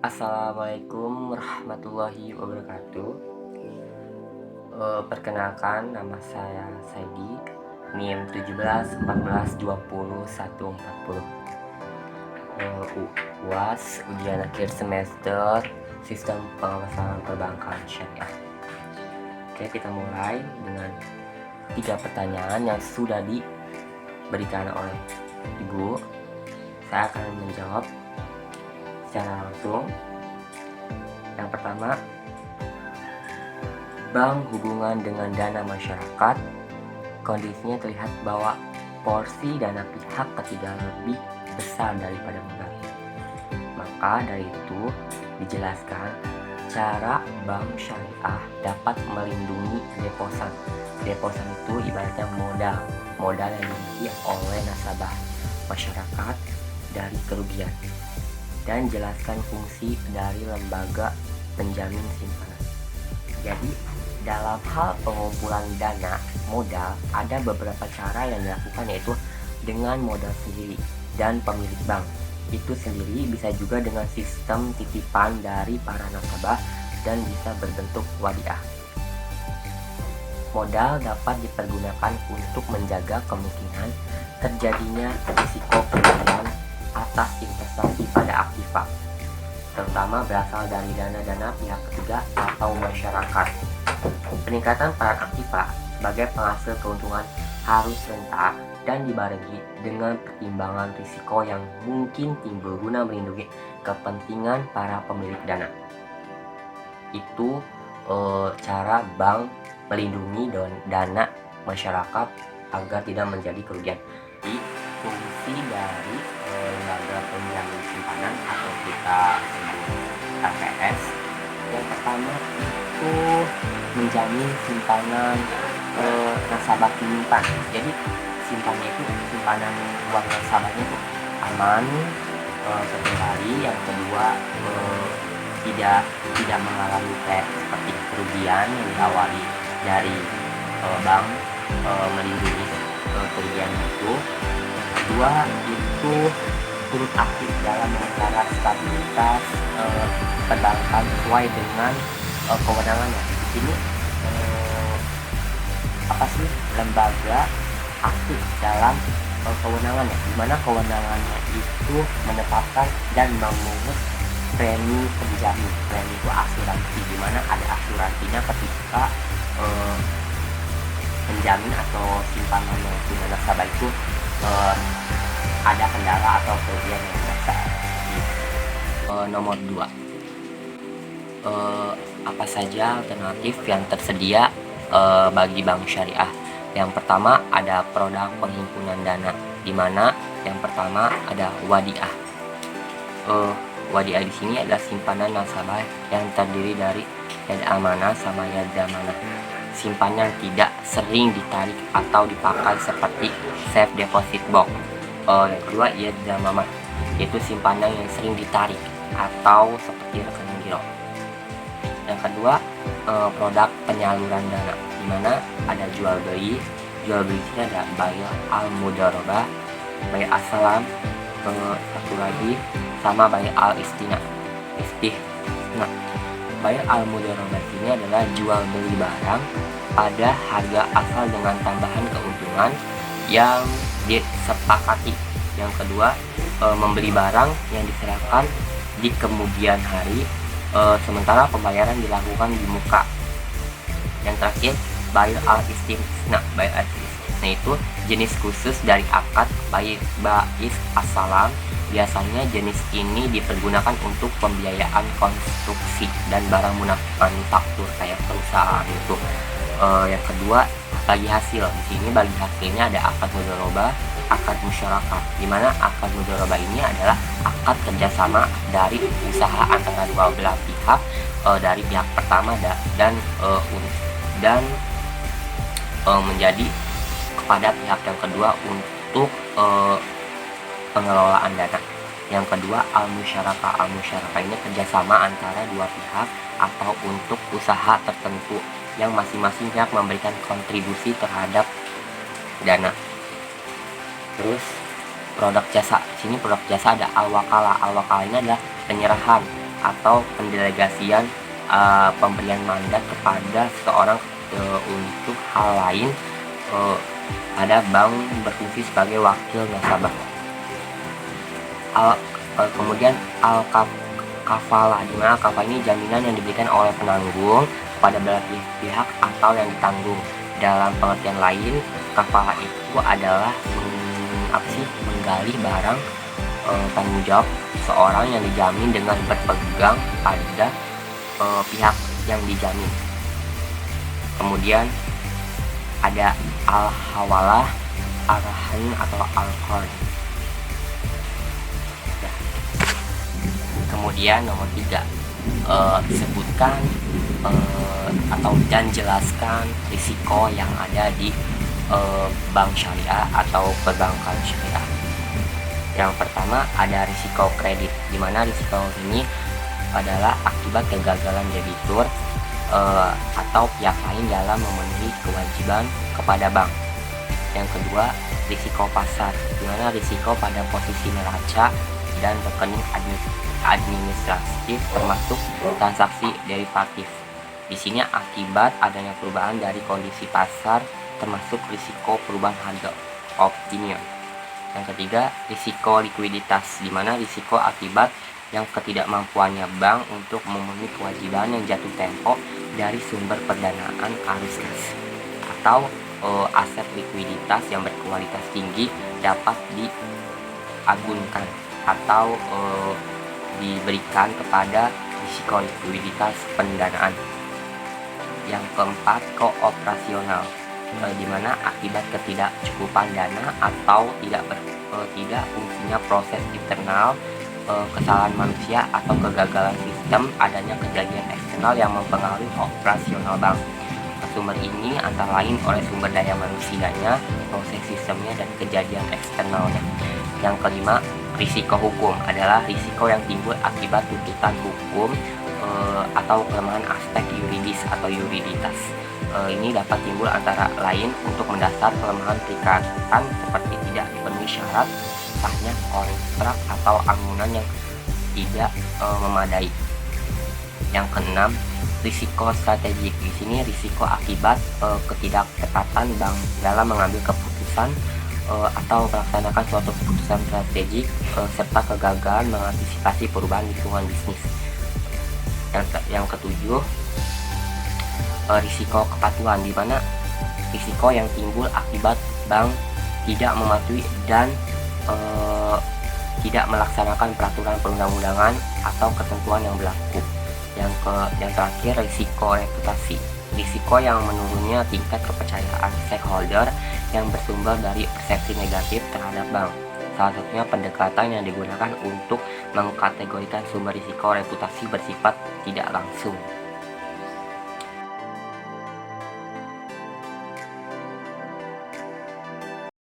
Assalamualaikum warahmatullahi wabarakatuh. Perkenalkan, nama saya Saidi, NIM 17 14 20 140. UAS, ujian akhir semester Sistem Pengawasan Perbankan Syariah. Oke, kita mulai dengan 3 pertanyaan yang sudah diberikan oleh Ibu. Saya akan menjawab secara langsung. Yang pertama, bank hubungan dengan dana masyarakat. Kondisinya terlihat bahwa porsi dana pihak ketiga lebih besar daripada modal. Maka dari itu dijelaskan cara bank syariah dapat melindungi deposan. Deposan itu ibaratnya modal yang dimiliki oleh nasabah masyarakat dari kerugian, dan jelaskan fungsi dari lembaga penjamin simpanan. Jadi dalam hal pengumpulan dana modal ada beberapa cara yang dilakukan, yaitu dengan modal sendiri dan pemilik bank itu sendiri, bisa juga dengan sistem titipan dari para nasabah, dan bisa berbentuk wadiah. Modal dapat dipergunakan untuk menjaga kemungkinan terjadinya risiko kerugian atas investasi pada aktiva, terutama berasal dari dana-dana pihak ketiga atau masyarakat. Peningkatan peran aktiva sebagai penghasil keuntungan harus rentak dan dibarengi dengan pertimbangan risiko yang mungkin timbul guna melindungi kepentingan para pemilik dana. Itu cara bank melindungi dana masyarakat agar tidak menjadi kerugian. Di fungsi dari lembaga penjamin simpanan atau kita sebut LPS, yang pertama itu menjamin simpanan nasabah penyimpan. Jadi simpannya itu, simpanan uang nasabahnya itu aman, terkendali. Yang kedua, tidak mengalami seperti kerugian yang diawali dari bank melindungi kerugian itu. Yang kedua itu turut aktif dalam menjaga stabilitas perbankan sesuai dengan kewenangannya. Di sini apa sih lembaga aktif dalam kewenangannya, di mana kewenangannya itu menetapkan dan memungut premi penjamin. Premi itu asuransi, di mana ada asuransinya ketika penjamin atau simpanan yang punya nasabah itu ada kendala atau kerugian yang besar. Nomor 2, apa saja alternatif yang tersedia bagi bank syariah? Yang pertama ada produk penghimpunan dana, di mana yang pertama ada wadiah. Wadiah di sini adalah simpanan nasabah yang terdiri dari yad amanah sama yad amanah. Simpanan tidak sering ditarik atau dipakai seperti safe deposit box. Yang kedua yad amamah, yaitu simpanan yang sering ditarik atau seperti rekening giro. Yang kedua produk penyaluran dana, di mana ada jual beli. Jual beli ini ada bay' al-mudharabah, bay' as-salam, satu lagi sama bay' al-istina. Nah, bay' al-mudharabah ini adalah jual beli barang pada harga asal dengan tambahan keuntungan yang disepakati. Yang kedua, membeli barang yang diserahkan di kemudian hari, sementara pembayaran dilakukan di muka. Yang terakhir, bay' al-istisna. Bay' al-istisna itu jenis khusus dari akad bay' as-salam. Biasanya jenis ini dipergunakan untuk pembiayaan konstruksi dan barang manufaktur kayak perusahaan itu. Yang kedua, bagi hasil. Di sini bagi hasilnya ada akad mudharabah, akad musyarakah, di mana akad mudharabah ini adalah akad kerjasama dari usaha antara dua belah pihak, dari pihak pertama dan menjadi kepada pihak yang kedua untuk pengelolaan dana. Yang kedua al-musyarakah. Al-musyarakah ini kerjasama antara dua pihak atau untuk usaha tertentu yang masing-masing pihak memberikan kontribusi terhadap dana. Terus produk jasa. Di sini produk jasa ada al-wakalah. Al-wakalah ini adalah penyerahan atau pendelegasian pemberian mandat kepada seseorang untuk hal lain pada bank berfungsi sebagai wakil nasabah. Kemudian kafalah, di mana kafalah ini jaminan yang diberikan oleh penanggung kepada belah pihak atau yang ditanggung. Dalam pengertian lain, kafalah itu adalah menggali barang tanggung jawab seorang yang dijamin dengan berpegang pada pihak yang dijamin. Kemudian ada al-hawalah, arahan atau al-qard. Kemudian nomor 3, sebutkan dan jelaskan risiko yang ada di bank syariah atau perbankan syariah. Yang pertama ada risiko kredit, di mana risiko ini adalah akibat kegagalan debitur atau pihak lain dalam memenuhi kewajiban kepada bank. Yang kedua, risiko pasar, di mana risiko pada posisi neraca dan rekening administratif termasuk transaksi derivatif. Di sini akibat adanya perubahan dari kondisi pasar termasuk risiko perubahan harga opinion. Yang ketiga, risiko likuiditas, di mana risiko akibat yang ketidakmampuannya bank untuk memenuhi kewajiban yang jatuh tempo dari sumber pendanaan arus kas atau aset likuiditas yang berkualitas tinggi dapat diagunkan atau diberikan kepada risiko likuiditas pendanaan. Yang keempat, kooperasional, di mana akibat ketidakcukupan dana atau tidak fungsinya proses internal, kesalahan manusia atau kegagalan sistem, adanya kejadian eksternal yang mempengaruhi operasional bank. Sumber ini antara lain oleh sumber daya manusianya, proses sistemnya, dan kejadian eksternalnya. Yang kelima, risiko hukum adalah risiko yang timbul akibat tuntutan hukum atau kelemahan aspek yuridis atau yuriditas. Ini dapat timbul antara lain untuk mendasar kelemahan perikatan seperti tidak dipenuhi syarat sahnya kontrak atau anggunan yang tidak memadai. Yang keenam, risiko strategik. Di sini risiko akibat ketidaktepatan bank dalam mengambil keputusan atau melaksanakan suatu keputusan strategik serta kegagalan mengantisipasi perubahan lingkungan bisnis. Yang ketujuh, risiko kepatuhan, di mana risiko yang timbul akibat bank tidak mematuhi dan tidak melaksanakan peraturan perundang-undangan atau ketentuan yang berlaku. Yang terakhir, risiko reputasi, risiko yang menurunnya tingkat kepercayaan stakeholder yang bersumber dari persepsi negatif terhadap bank. Salah satunya pendekatan yang digunakan untuk mengkategorikan sumber risiko reputasi bersifat tidak langsung.